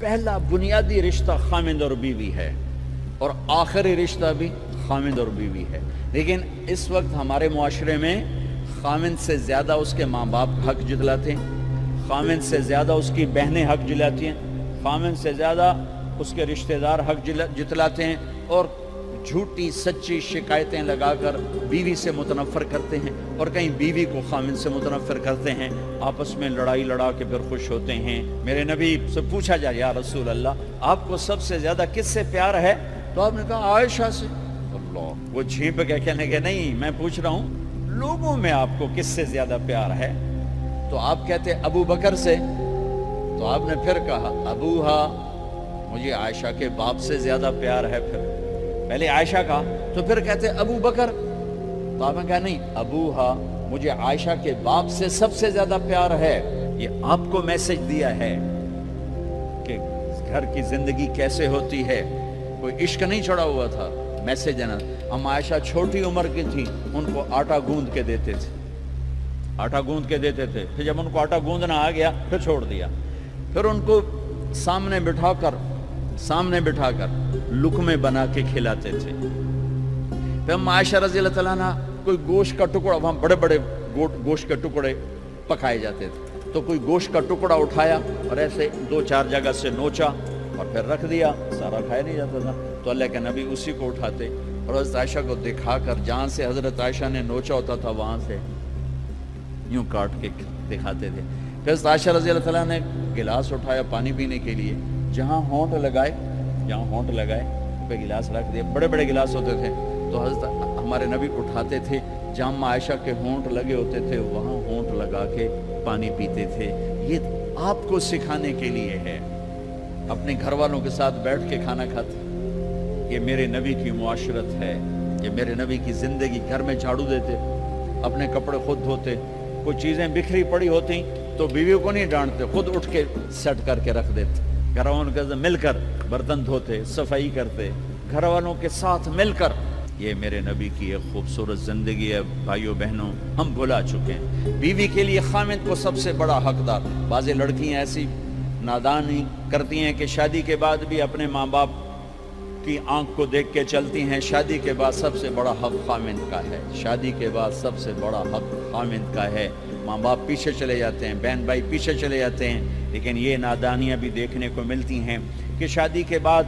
پہلا بنیادی رشتہ خامند اور بیوی ہے اور آخری رشتہ بھی خامند اور بیوی ہے. لیکن اس وقت ہمارے معاشرے میں خامند سے زیادہ اس کے ماں باپ حق جتلاتے ہیں، خامند سے زیادہ اس کی بہنیں حق جلاتی ہیں، خامند سے زیادہ اس کے رشتہ دار حق جتلاتے ہیں، اور جھوٹی سچی شکایتیں لگا کر بیوی سے متنفر کرتے ہیں، اور کہیں بیوی کو خامند سے متنفر کرتے ہیں، آپس میں لڑائی لڑا کے پھر خوش ہوتے ہیں. میرے نبی سے پوچھا جائے یا رسول اللہ آپ کو سب سے زیادہ کس سے پیار ہے؟ تو آپ نے کہا عائشہ سے. اللہ، وہ جھیپ کے کہنے کے نہیں، میں پوچھ رہا ہوں لوگوں میں آپ کو کس سے زیادہ پیار ہے؟ تو آپ کہتے ابو بکر سے. تو آپ نے پھر کہا ابوہا، مجھے عائشہ کے باپ سے زیادہ پیار ہے. پھر پہلے عائشہ کا، تو پھر کہتے ابو بکر. تو آپ نے کہا نہیں، ابوہا، مجھے عائشہ کے باپ سے سب سے زیادہ پیار ہے. یہ آپ کو میسج دیا ہے کہ گھر کی زندگی کیسے ہوتی ہے، کوئی عشق نہیں چڑھا ہوا تھا، میسج ہے نا. ہم عائشہ چھوٹی عمر کی تھی، ان کو آٹا گوندھ کے دیتے تھے، آٹا گوندھ کے دیتے تھے. پھر جب ان کو آٹا گوندھنا آ گیا پھر چھوڑ دیا. پھر ان کو سامنے بٹھا کر لقمے بنا کے کھلاتے تھے. پھر ہم عائشہ رضی اللہ تعالیٰ عنہ کوئی گوشت کا ٹکڑا، وہاں بڑے بڑے گوشت کے ٹکڑے پکائے جاتے تھے، تو کوئی گوشت کا ٹکڑا اٹھایا اور ایسے 2-4 جگہ سے نوچا اور پھر رکھ دیا، سارا کھایا نہیں جاتا تھا. تو اللہ کے نبی اسی کو اٹھاتے اور حضرت عائشہ کو دکھا کر جہاں سے حضرت عائشہ نے نوچا ہوتا تھا وہاں سے یوں کاٹ کے دکھاتے تھے. پھر حضرت عائشہ رضی اللہ تعالیٰ نے گلاس اٹھایا پانی پینے کے لیے، جہاں ہونٹ لگائے پہ گلاس رکھ دیا. بڑے بڑے گلاس ہوتے تھے تو حضرت ہمارے نبی اٹھاتے تھے، جہاں عائشہ کے ہونٹ لگے ہوتے تھے وہاں ہونٹ لگا کے پانی پیتے تھے. یہ آپ کو سکھانے کے لیے ہے. اپنے گھر والوں کے ساتھ بیٹھ کے کھانا کھاتے، یہ میرے نبی کی معاشرت ہے، یہ میرے نبی کی زندگی. گھر میں جھاڑو دیتے، اپنے کپڑے خود دھوتے، کوئی چیزیں بکھری پڑی ہوتی تو بیویوں کو نہیں ڈانٹتے، خود اٹھ کے سیٹ کر کے رکھ دیتے. گھر والوں کے ساتھ مل کر برتن دھوتے، صفائی کرتے، گھر والوں کے ساتھ مل کر. یہ میرے نبی کی ایک خوبصورت زندگی ہے. بھائیوں بہنوں، ہم بھلا چکے ہیں. بیوی کے لیے خامند کو سب سے بڑا حقدار. بعض لڑکیاں ایسی نادانی کرتی ہیں کہ شادی کے بعد بھی اپنے ماں باپ کی آنکھ کو دیکھ کے چلتی ہیں. شادی کے بعد سب سے بڑا حق خامند کا ہے. شادی کے بعد سب سے بڑا حق خامند کا ہے. ماں باپ پیچھے چلے جاتے ہیں، بہن بھائی پیچھے چلے جاتے ہیں. لیکن یہ نادانیاں بھی دیکھنے کو ملتی ہیں کہ شادی کے بعد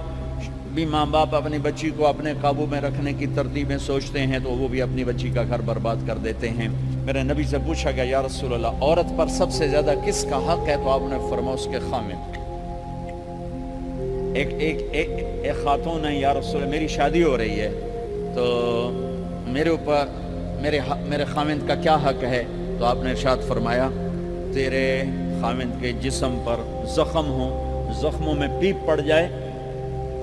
بھی ماں باپ اپنی بچی کو اپنے قابو میں رکھنے کی ترتیبیں سوچتے ہیں تو وہ بھی اپنی بچی کا گھر برباد کر دیتے ہیں. میرے نبی سے پوچھا گیا یا رسول اللہ عورت پر سب سے زیادہ کس کا حق ہے؟ تو آپ نے فرمایا اس کے خامند. ایک خاتون ہے، یا رسول اللہ میری شادی ہو رہی ہے تو میرے اوپر میرے خامند کا کیا حق ہے؟ تو آپ نے ارشاد فرمایا تیرے خامند کے جسم پر زخم ہو، زخموں میں پیپ پڑ جائے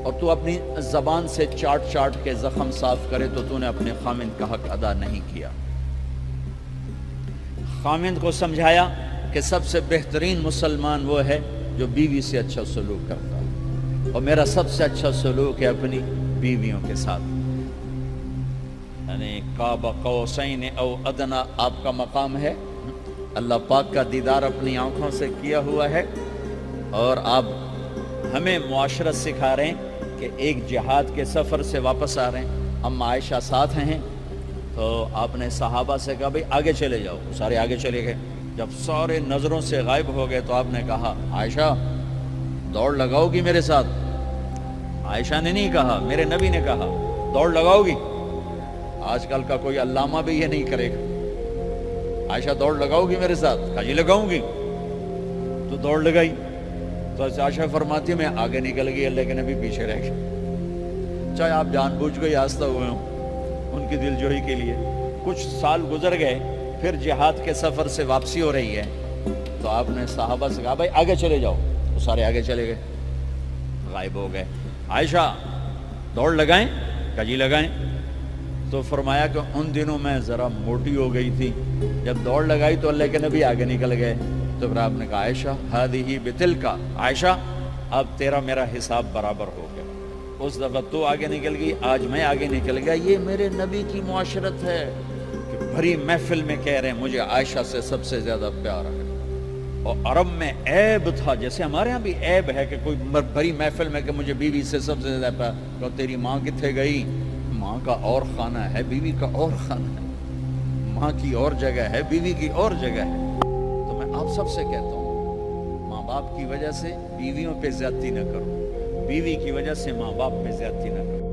اور تو اپنی زبان سے چاٹ کے زخم صاف کرے تو تو نے اپنے خامند کا حق ادا نہیں کیا. خامند کو سمجھایا کہ سب سے بہترین مسلمان وہ ہے جو بیوی سے اچھا سلوک کرتا ہے، اور میرا سب سے اچھا سلوک ہے اپنی بیویوں کے ساتھ. یعنی قاب قوسین او ادنا آپ کا مقام ہے. اللہ پاک کا دیدار اپنی آنکھوں سے کیا ہوا ہے، اور آپ ہمیں معاشرت سکھا رہے ہیں کہ ایک جہاد کے سفر سے واپس آ رہے ہیں. ہم عائشہ ساتھ ہیں تو آپ نے صحابہ سے کہا بھئی آگے چلے جاؤ. سارے آگے چلے گئے. جب سارے نظروں سے غائب ہو گئے تو آپ نے کہا عائشہ دوڑ لگاؤ گی میرے ساتھ؟ عائشہ نے نہیں کہا، میرے نبی نے کہا دوڑ لگاؤ گی. آج کل کا کوئی علامہ بھی یہ نہیں کرے گا. عائشہ دوڑ لگاؤ گی میرے ساتھ؟ کہا جی لگاؤں گی. تو دوڑ لگائی تو عائشہ فرماتی میں آگے نکل گئی، اللہ کے نبی پیچھے رہ گئے. چاہے آپ جان بوجھ کے آستہ ہوئے ہوں ان کی دل جوئی کے لیے. کچھ سال گزر گئے، پھر جہاد کے سفر سے واپسی ہو رہی ہے تو آپ نے صحابہ سے کہا بھائی آگے چلے جاؤ. وہ سارے آگے چلے گئے، غائب ہو گئے. عائشہ دوڑ لگائیں؟ کہا جی لگائیں. تو فرمایا کہ ان دنوں میں ذرا موٹی ہو گئی تھی، جب دوڑ لگائی تو اللہ کے نبی آگے نکل گئے. تو پھر آپ نے کہا عائشہ ہذہ بتلک، عائشہ اب تیرا میرا حساب برابر ہو گیا. اس دفعہ تو آگے نکل گئی، آج میں آگے نکل گیا. یہ میرے نبی کی معاشرت ہے کہ بھری محفل میں کہہ رہے ہیں مجھے عائشہ سے سب سے زیادہ پیار ہے. اور عرب میں عیب تھا، جیسے ہمارے ہاں بھی عیب ہے کہ کوئی بھری محفل میں کہ مجھے بیوی سے سب سے زیادہ کہ تیری ماں کتنے گئی، ماں کا اور خانہ ہے، بیوی کا اور خانہ ہے، ماں کی اور جگہ ہے، بیوی کی اور جگہ ہے۔ تو میں آپ سب سے کہتا ہوں، ماں باپ کی وجہ سے بیویوں پہ زیادتی نہ کرو، بیوی کی وجہ سے ماں باپ پہ زیادتی نہ کرو۔